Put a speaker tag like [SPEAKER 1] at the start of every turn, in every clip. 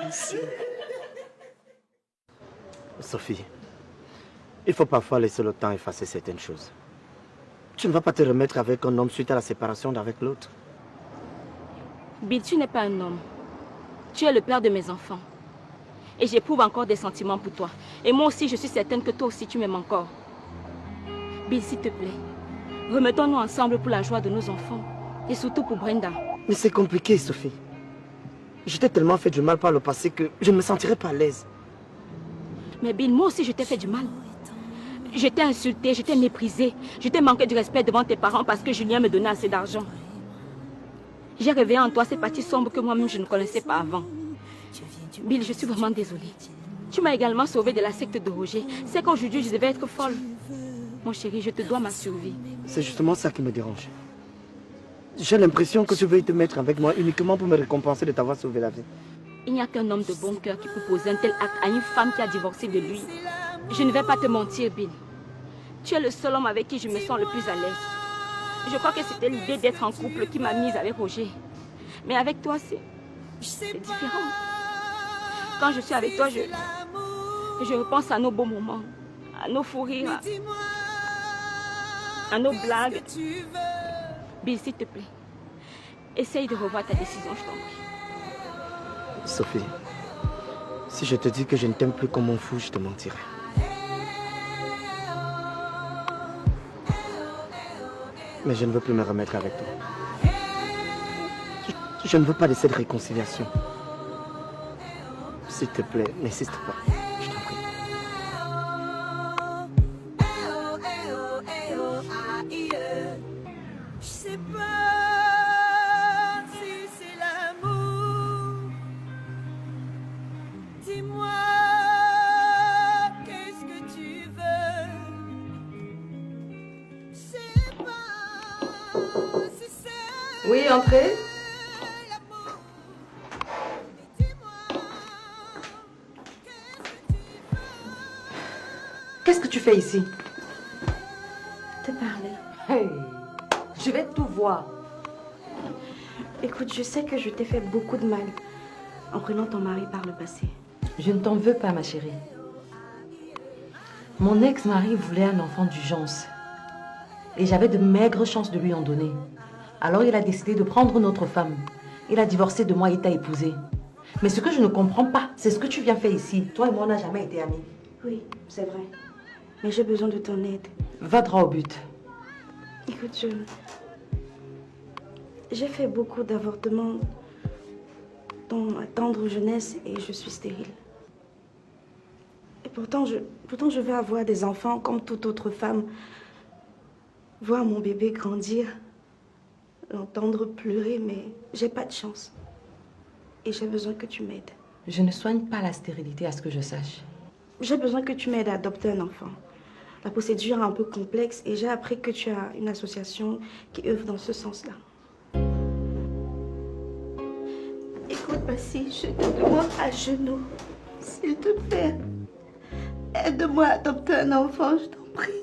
[SPEAKER 1] difficile.
[SPEAKER 2] Sophie, il faut parfois laisser le temps effacer certaines choses. Tu ne vas pas te remettre avec un homme suite à la séparation d'avec l'autre.
[SPEAKER 3] Bill, tu n'es pas un homme. Tu es le père de mes enfants. Et j'éprouve encore des sentiments pour toi. Et moi aussi, je suis certaine que toi aussi, tu m'aimes encore. Bill, s'il te plaît, remettons-nous ensemble pour la joie de nos enfants. Et surtout pour Brenda.
[SPEAKER 2] Mais c'est compliqué, Sophie. Je t'ai tellement fait du mal par le passé que je ne me sentirais pas à l'aise.
[SPEAKER 3] Mais Bill, moi aussi, je t'ai fait du mal. Je t'ai insulté, je t'ai méprisé. Je t'ai manqué de respect devant tes parents parce que Julien me donnait assez d'argent. J'ai réveillé en toi ces parties sombres que moi-même je ne connaissais pas avant. Bill, je suis vraiment désolée. Tu m'as également sauvée de la secte de Roger. C'est qu'aujourd'hui, je devais être folle. Mon chéri, je te dois ma survie.
[SPEAKER 2] C'est justement ça qui me dérange. J'ai l'impression que tu veux te mettre avec moi uniquement pour me récompenser de t'avoir sauvé la vie.
[SPEAKER 3] Il n'y a qu'un homme de bon cœur qui peut poser un tel acte à une femme qui a divorcé de lui. Je ne vais pas te mentir, Bill. Tu es le seul homme avec qui je me sens le plus à l'aise. Je crois que c'était l'idée d'être en couple qui m'a mise avec Roger. Mais avec toi, c'est différent. Quand je suis avec toi, je repense à nos beaux moments, à nos fous rires, à nos blagues. Bill, s'il te plaît, essaye de revoir ta décision, je t'en prie.
[SPEAKER 2] Sophie, si je te dis que je ne t'aime plus comme un fou, je te mentirai. Mais je ne veux plus me remettre avec toi. Je ne veux pas de cette réconciliation. S'il te plaît, n'insiste pas. Je t'en prie.
[SPEAKER 1] Je sais pas si c'est l'amour. Dis-moi, qu'est-ce que tu veux? Je sais pas si c'est...
[SPEAKER 4] Oui, entrez. Qu'est-ce que tu fais ici?
[SPEAKER 5] Te parler.
[SPEAKER 4] Hey, je vais tout voir.
[SPEAKER 5] Écoute, je sais que je t'ai fait beaucoup de mal en prenant ton mari par le passé.
[SPEAKER 4] Je ne t'en veux pas, ma chérie. Mon ex-mari voulait un enfant d'urgence. Et j'avais de maigres chances de lui en donner. Alors il a décidé de prendre notre femme. Il a divorcé de moi et t'a épousée. Mais ce que je ne comprends pas, c'est ce que tu viens faire ici. Toi et moi, on n'a jamais été amis.
[SPEAKER 5] Oui, c'est vrai. Mais j'ai besoin de ton aide.
[SPEAKER 4] Va droit au but.
[SPEAKER 5] Écoute, j'ai fait beaucoup d'avortements dans ma tendre jeunesse et je suis stérile. Et pourtant je veux avoir des enfants comme toute autre femme. Voir mon bébé grandir, l'entendre pleurer, mais j'ai pas de chance. Et j'ai besoin que tu m'aides.
[SPEAKER 4] Je ne soigne pas la stérilité à ce que je sache.
[SPEAKER 5] J'ai besoin que tu m'aides à adopter un enfant. La procédure est un peu complexe et j'ai appris que tu as une association qui œuvre dans ce sens-là. Écoute, Bassi, je te demande à genoux, s'il te plaît, aide-moi à adopter un enfant, je t'en prie.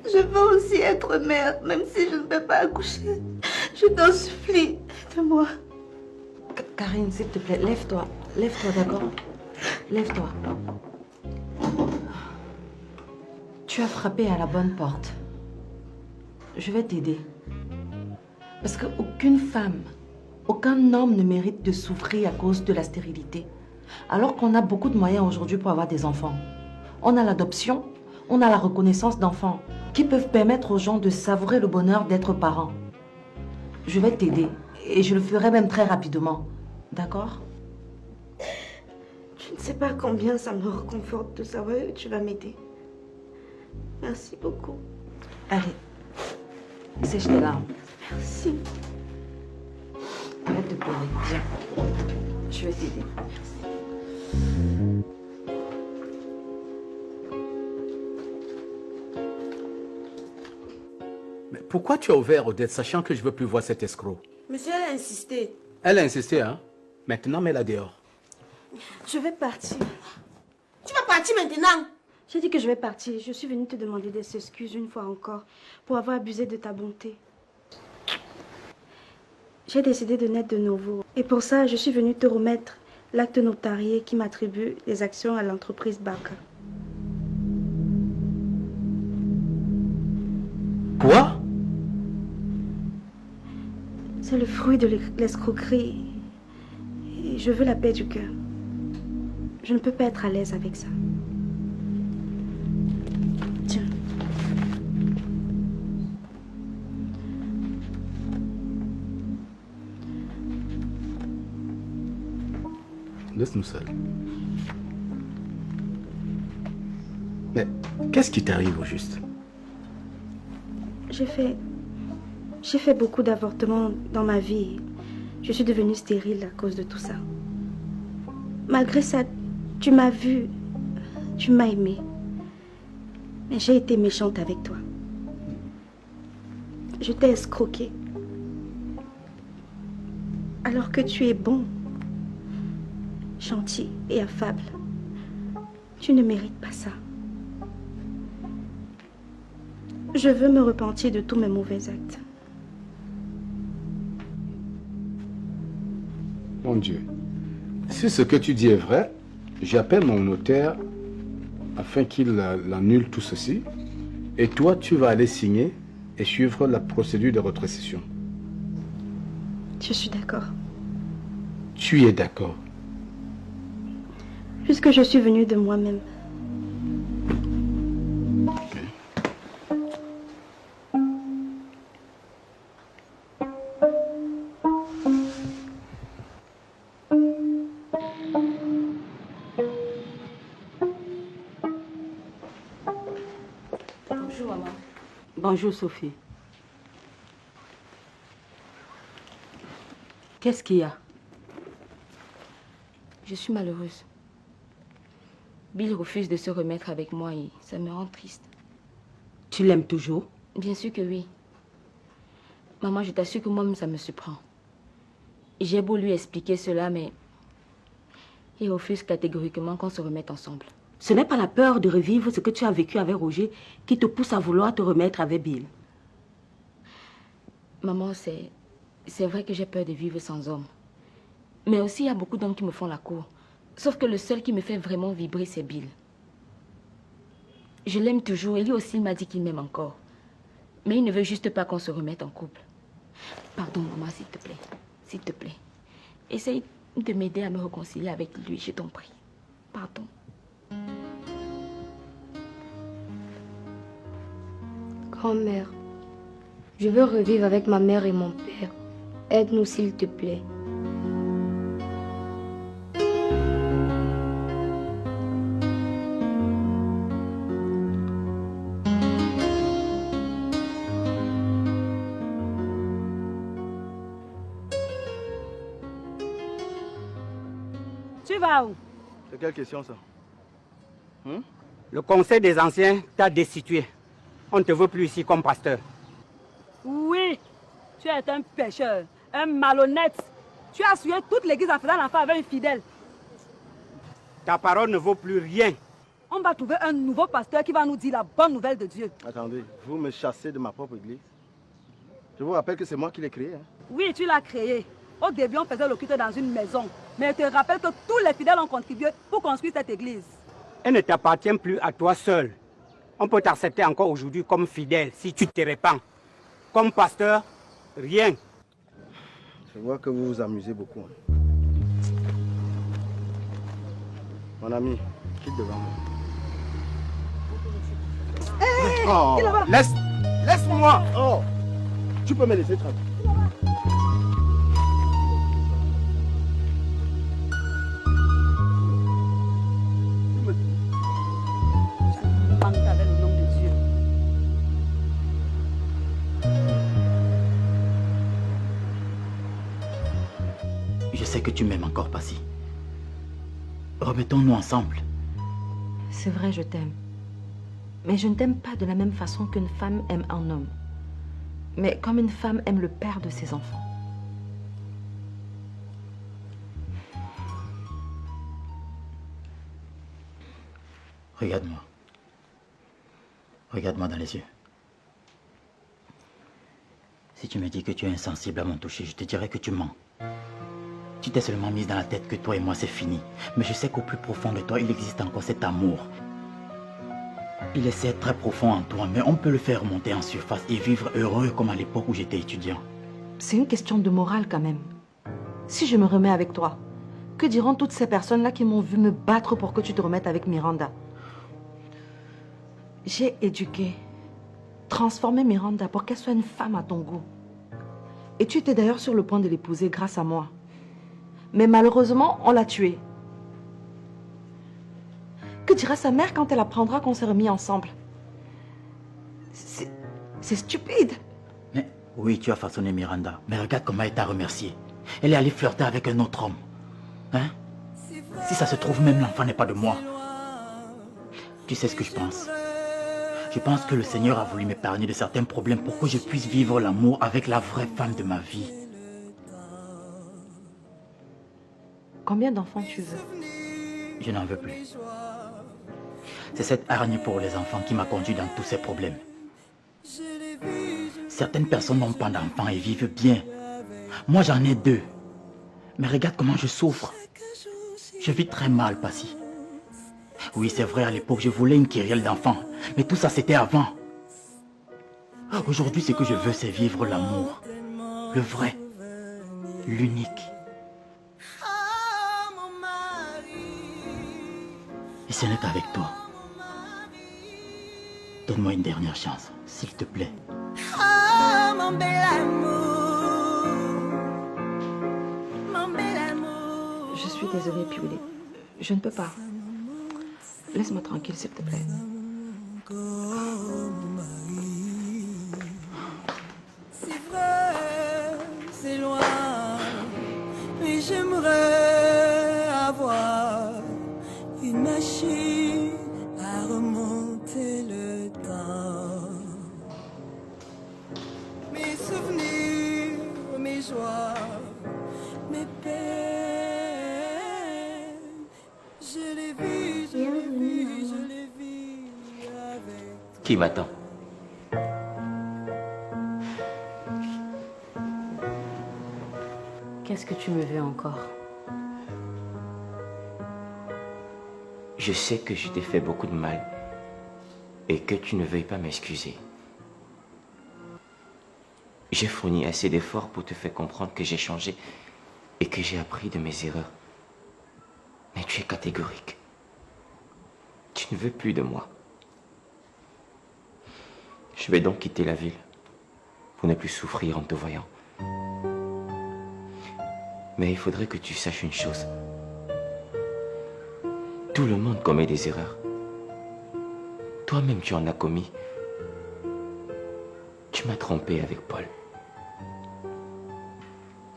[SPEAKER 5] Je veux aussi être mère, même si je ne peux pas accoucher. Je t'en supplie, aide-moi.
[SPEAKER 4] Karine, s'il te plaît, lève-toi. Lève-toi, d'accord? Lève-toi. Tu as frappé à la bonne porte. Je vais t'aider. Parce qu'aucune femme, aucun homme ne mérite de souffrir à cause de la stérilité. Alors qu'on a beaucoup de moyens aujourd'hui pour avoir des enfants. On a l'adoption, on a la reconnaissance d'enfants qui peuvent permettre aux gens de savourer le bonheur d'être parents. Je vais t'aider et je le ferai même très rapidement. D'accord?
[SPEAKER 5] Je ne sais pas combien ça me réconforte de savoir que tu vas m'aider. Merci beaucoup.
[SPEAKER 4] Allez, sèche tes larmes.
[SPEAKER 5] Merci.
[SPEAKER 4] Arrête de pleurer. Viens. Je vais t'aider.
[SPEAKER 6] Mais pourquoi tu as ouvert Odette sachant que je ne veux plus voir cet escroc?
[SPEAKER 1] Monsieur, elle a insisté.
[SPEAKER 6] Elle a insisté, hein? Maintenant, mets-la dehors.
[SPEAKER 5] Je vais partir.
[SPEAKER 1] Tu vas partir maintenant?
[SPEAKER 5] J'ai dit que je vais partir. Je suis venue te demander des excuses une fois encore pour avoir abusé de ta bonté. J'ai décidé de naître de nouveau. Et pour ça, je suis venue te remettre l'acte notarié qui m'attribue les actions à l'entreprise Baka.
[SPEAKER 6] Quoi?
[SPEAKER 5] C'est le fruit de l'escroquerie. Et je veux la paix du cœur. Je ne peux pas être à l'aise avec ça. Tiens.
[SPEAKER 6] Laisse-nous seuls. Mais qu'est-ce qui t'arrive au juste?
[SPEAKER 5] J'ai fait beaucoup d'avortements dans ma vie. Je suis devenue stérile à cause de tout ça. Malgré ça, tu m'as vue, tu m'as aimée. Mais j'ai été méchante avec toi. Je t'ai escroqué. Alors que tu es bon, gentil et affable. Tu ne mérites pas ça. Je veux me repentir de tous mes mauvais actes.
[SPEAKER 6] Mon Dieu, si ce que tu dis est vrai, j'appelle mon notaire afin qu'il annule tout ceci. Et toi, tu vas aller signer et suivre la procédure de rétrocession.
[SPEAKER 5] Je suis d'accord.
[SPEAKER 6] Tu es d'accord?
[SPEAKER 5] Puisque je suis venue de moi-même.
[SPEAKER 3] Bonjour, maman.
[SPEAKER 4] Bonjour, Sophie. Qu'est-ce qu'il y a?
[SPEAKER 3] Je suis malheureuse. Bill refuse de se remettre avec moi et ça me rend triste.
[SPEAKER 4] Tu l'aimes toujours?
[SPEAKER 3] Bien sûr que oui. Maman, je t'assure que moi-même, ça me surprend. J'ai beau lui expliquer cela, mais il refuse catégoriquement qu'on se remette ensemble.
[SPEAKER 4] Ce n'est pas la peur de revivre ce que tu as vécu avec Roger qui te pousse à vouloir te remettre avec Bill.
[SPEAKER 3] Maman, c'est vrai que j'ai peur de vivre sans homme. Mais aussi, il y a beaucoup d'hommes qui me font la cour. Sauf que le seul qui me fait vraiment vibrer, c'est Bill. Je l'aime toujours et lui aussi, il m'a dit qu'il m'aime encore. Mais il ne veut juste pas qu'on se remette en couple. Pardon, maman, s'il te plaît. S'il te plaît. Essaye de m'aider à me réconcilier avec lui, je t'en prie. Pardon.
[SPEAKER 7] Grand-mère, je veux revivre avec ma mère et mon père. Aide-nous s'il te plaît.
[SPEAKER 8] Tu vas où?
[SPEAKER 2] C'est quelle question ça?
[SPEAKER 9] Le conseil des anciens t'a destitué. On ne te veut plus ici comme pasteur.
[SPEAKER 8] Oui, tu es un pécheur, un malhonnête. Tu as souillé toute l'église en faisant l'enfant avec un fidèle.
[SPEAKER 9] Ta parole ne vaut plus rien.
[SPEAKER 8] On va trouver un nouveau pasteur qui va nous dire la bonne nouvelle de Dieu.
[SPEAKER 2] Attendez, vous me chassez de ma propre église. Je vous rappelle que c'est moi qui l'ai créée.
[SPEAKER 8] Oui, tu l'as créé. Au début, on faisait le culte dans une maison. Mais je te rappelle que tous les fidèles ont contribué pour construire cette église.
[SPEAKER 9] Elle ne t'appartient plus à toi seul. On peut t'accepter encore aujourd'hui comme fidèle si tu te répands. Comme pasteur, rien.
[SPEAKER 2] Je vois que vous vous amusez beaucoup. Mon ami, quitte devant moi. Oh, laisse-moi. Oh, tu peux me laisser tranquille.
[SPEAKER 8] Avec le nom de Dieu.
[SPEAKER 10] Je sais que tu m'aimes encore, Passy. Remettons-nous ensemble.
[SPEAKER 4] C'est vrai, je t'aime. Mais je ne t'aime pas de la même façon qu'une femme aime un homme. Mais comme une femme aime le père de ses enfants.
[SPEAKER 10] Regarde-moi. Regarde-moi dans les yeux. Si tu me dis que tu es insensible à mon toucher, je te dirais que tu mens. Tu t'es seulement mise dans la tête que toi et moi c'est fini. Mais je sais qu'au plus profond de toi, il existe encore cet amour. Il est certes très profond en toi, mais on peut le faire monter en surface et vivre heureux comme à l'époque où j'étais étudiant.
[SPEAKER 4] C'est une question de morale quand même. Si je me remets avec toi, que diront toutes ces personnes-là qui m'ont vu me battre pour que tu te remettes avec Miranda? J'ai éduqué, transformé Miranda pour qu'elle soit une femme à ton goût. Et tu étais d'ailleurs sur le point de l'épouser grâce à moi. Mais malheureusement, on l'a tuée. Que dira sa mère quand elle apprendra qu'on s'est remis ensemble? C'est stupide.
[SPEAKER 10] Mais oui, tu as façonné Miranda. Mais regarde comment elle t'a remercié. Elle est allée flirter avec un autre homme. Hein? Si ça se trouve, même l'enfant n'est pas de moi. Tu sais ce que je pense? Je pense que le Seigneur a voulu m'épargner de certains problèmes pour que je puisse vivre l'amour avec la vraie femme de ma vie.
[SPEAKER 4] Combien d'enfants tu veux?
[SPEAKER 10] Je n'en veux plus. C'est cette hargne pour les enfants qui m'a conduit dans tous ces problèmes. Certaines personnes n'ont pas d'enfants et vivent bien. Moi, j'en ai 2. Mais regarde comment je souffre. Je vis très mal, Passy. Oui, c'est vrai, à l'époque, je voulais une kyrielle d'enfants. Mais tout ça, c'était avant. Aujourd'hui, ce que je veux, c'est vivre l'amour. Le vrai. L'unique. Et ce n'est qu'avec toi. Donne-moi une dernière chance, s'il te plaît.
[SPEAKER 1] Ah, mon bel amour. Mon bel amour.
[SPEAKER 4] Je suis désolée, Piwili. Je ne peux pas. Laisse-moi tranquille, s'il te plaît.
[SPEAKER 1] C'est vrai, c'est loin, mais j'aimerais avoir une machine à remonter le temps. Mes souvenirs, mes joies, mes peines, je les vis, je les vis, je les vis avec.
[SPEAKER 11] Qui m'attend?
[SPEAKER 4] Qu'est-ce que tu me veux encore?
[SPEAKER 11] Je sais que je t'ai fait beaucoup de mal et que tu ne veuilles pas m'excuser. J'ai fourni assez d'efforts pour te faire comprendre que j'ai changé et que j'ai appris de mes erreurs. Mais tu es catégorique. Tu ne veux plus de moi. Je vais donc quitter la ville pour ne plus souffrir en te voyant. Mais il faudrait que tu saches une chose. Tout le monde commet des erreurs. Toi-même, tu en as commis. Tu m'as trompé avec Paul.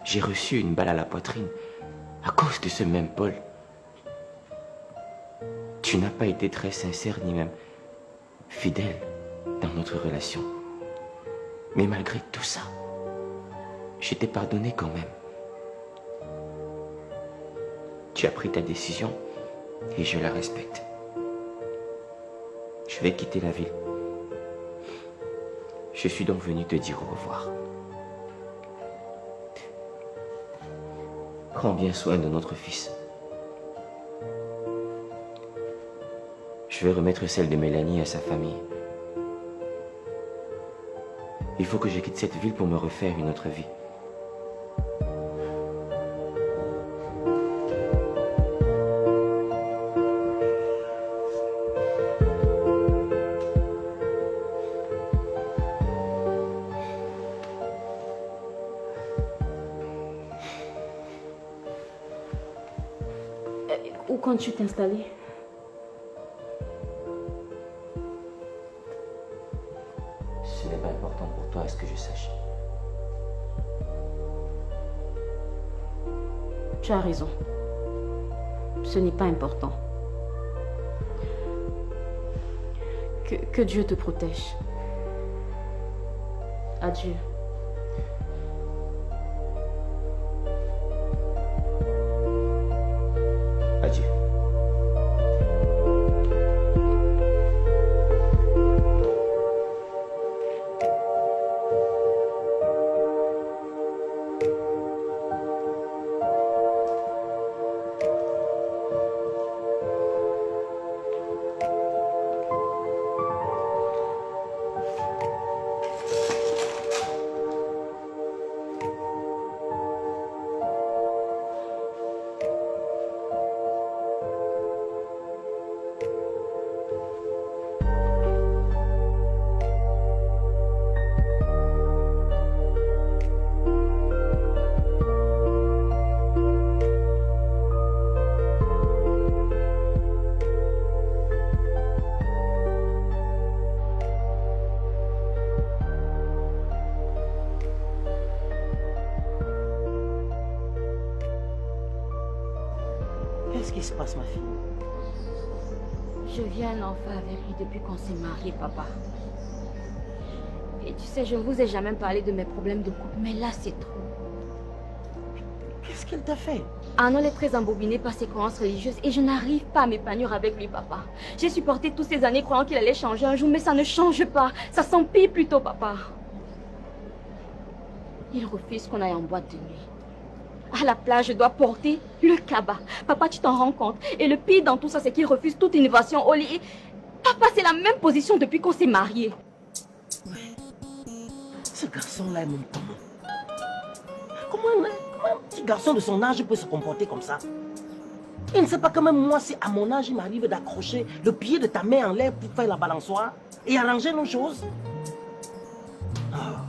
[SPEAKER 11] J'ai reçu une balle à la poitrine à cause de ce même Paul. Tu n'as pas été très sincère ni même fidèle dans notre relation. Mais malgré tout ça, je t'ai pardonné quand même. Tu as pris ta décision et je la respecte. Je vais quitter la ville. Je suis donc venu te dire au revoir. Prends bien soin de notre fils. Je vais remettre celle de Mélanie à sa famille. Il faut que je quitte cette ville pour me refaire une autre vie.
[SPEAKER 3] Où comptes-tu t'installer?
[SPEAKER 11] Ce n'est pas important pour toi, à ce que je sache.
[SPEAKER 3] Tu as raison. Ce n'est pas important. Que Dieu te protège. Adieu.
[SPEAKER 11] Adieu.
[SPEAKER 2] Qu'est-ce qui se passe, ma fille?
[SPEAKER 3] Je vis un enfant avec lui depuis qu'on s'est mariés, papa. Et tu sais, je ne vous ai jamais parlé de mes problèmes de couple, mais là, c'est trop.
[SPEAKER 2] Qu'est-ce qu'elle t'a fait?
[SPEAKER 3] Arnold est très embobiné par ses croyances religieuses et je n'arrive pas à m'épanouir avec lui, papa. J'ai supporté toutes ces années croyant qu'il allait changer un jour, mais ça ne change pas. Ça s'empire plutôt, papa. Il refuse qu'on aille en boîte de nuit. À la plage, je dois porter le cabas. Papa, tu t'en rends compte? Et le pire dans tout ça, c'est qu'il refuse toute innovation au lit. Papa, c'est la même position depuis qu'on s'est mariés.
[SPEAKER 2] Ce garçon-là est mon temps. Comment un petit garçon de son âge peut se comporter comme ça? Il ne sait pas quand même moi si à mon âge il m'arrive d'accrocher le pied de ta main en l'air pour faire la balançoire et arranger nos choses. Ah.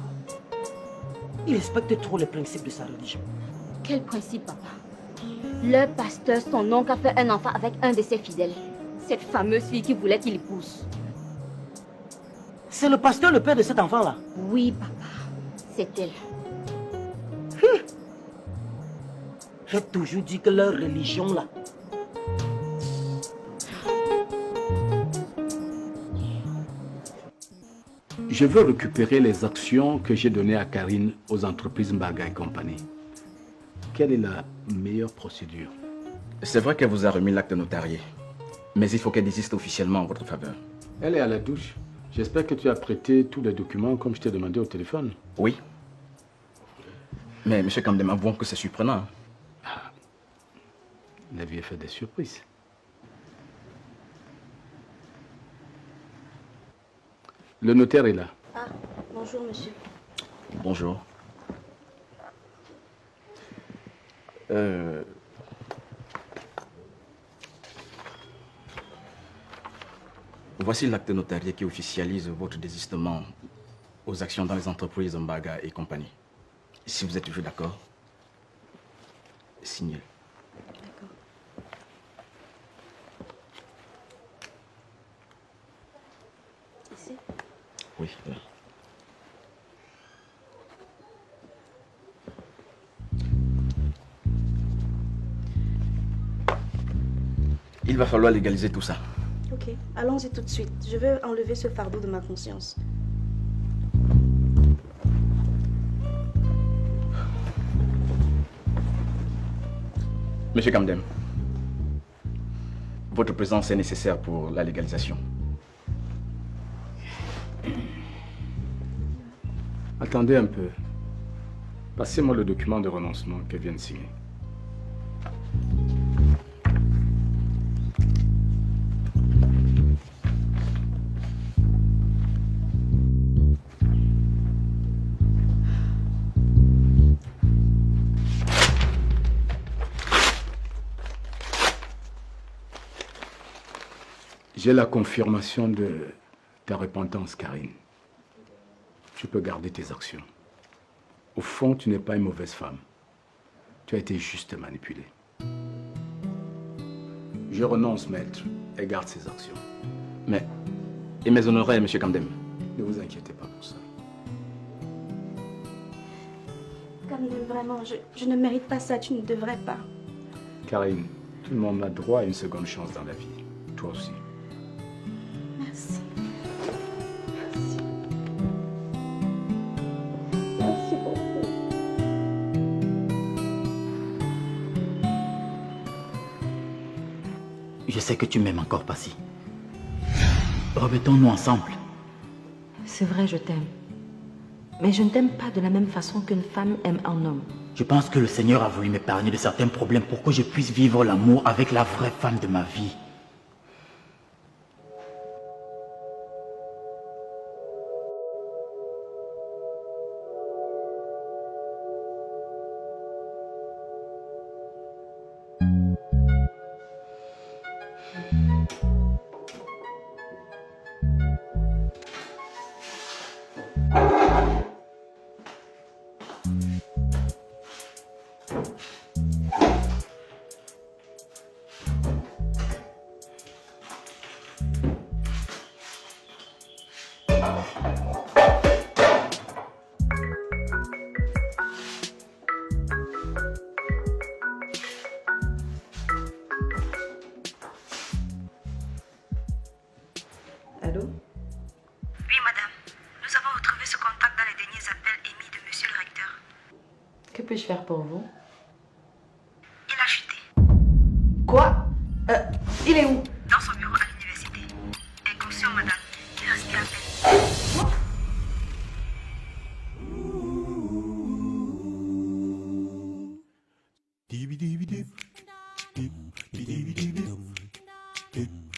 [SPEAKER 2] Il respecte trop les principes de sa religion.
[SPEAKER 3] Quel principe, papa? Le pasteur, son oncle, a fait un enfant avec un de ses fidèles. Cette fameuse fille qui voulait qu'il épouse.
[SPEAKER 2] C'est le pasteur le père de cet enfant-là?
[SPEAKER 3] Oui, papa. C'est elle.
[SPEAKER 2] J'ai toujours dit que leur religion, là...
[SPEAKER 6] Je veux récupérer les actions que j'ai données à Karine aux entreprises Mbaga et compagnie. Quelle est la meilleure procédure?
[SPEAKER 12] C'est vrai qu'elle vous a remis l'acte notarié, mais il faut qu'elle désiste officiellement en votre faveur.
[SPEAKER 6] Elle est à la douche. J'espère que tu as prêté tous les documents comme je t'ai demandé au téléphone.
[SPEAKER 12] Oui. Mais monsieur Kamdem, avouons que c'est surprenant.
[SPEAKER 6] Ah. La vie est faite des surprises. Le notaire est là.
[SPEAKER 5] Ah, bonjour monsieur.
[SPEAKER 12] Bonjour. Voici l'acte notarié qui officialise votre désistement aux actions dans les entreprises Mbaga et compagnie. Si vous êtes toujours d'accord, signez-le.
[SPEAKER 5] D'accord. Ici?
[SPEAKER 12] Oui, là. Il va falloir légaliser tout ça.
[SPEAKER 5] Ok, allons-y tout de suite. Je veux enlever ce fardeau de ma conscience.
[SPEAKER 12] Monsieur Kamdem, votre présence est nécessaire pour la légalisation.
[SPEAKER 6] Attendez un peu. Passez-moi le document de renoncement qu'elle vient de signer. J'ai la confirmation de ta repentance, Karine. Tu peux garder tes actions. Au fond, tu n'es pas une mauvaise femme. Tu as été juste manipulée. Je renonce, maître, et garde ces actions.
[SPEAKER 12] Mais, et mes honoraires, monsieur Kamdem?
[SPEAKER 6] Ne vous inquiétez pas pour ça.
[SPEAKER 5] Kamdem, vraiment, je ne mérite pas ça, tu ne devrais pas.
[SPEAKER 6] Karine, tout le monde a droit à une seconde chance dans la vie. Toi aussi.
[SPEAKER 5] Merci. Merci beaucoup.
[SPEAKER 10] Je sais que tu m'aimes encore, Passy. Remettons-nous ensemble.
[SPEAKER 4] C'est vrai, je t'aime. Mais je ne t'aime pas de la même façon qu'une femme aime un homme.
[SPEAKER 10] Je pense que le Seigneur a voulu m'épargner de certains problèmes pour que je puisse vivre l'amour avec la vraie femme de ma vie.
[SPEAKER 4] Allô?
[SPEAKER 5] Oui, madame. Nous avons retrouvé ce contact dans les derniers appels émis de monsieur le recteur.
[SPEAKER 4] Que puis-je faire pour vous?
[SPEAKER 5] Il a chuté.
[SPEAKER 4] Quoi? Il est où?
[SPEAKER 5] Dans son bureau à l'université. Inconscient, madame. Il respire à peine.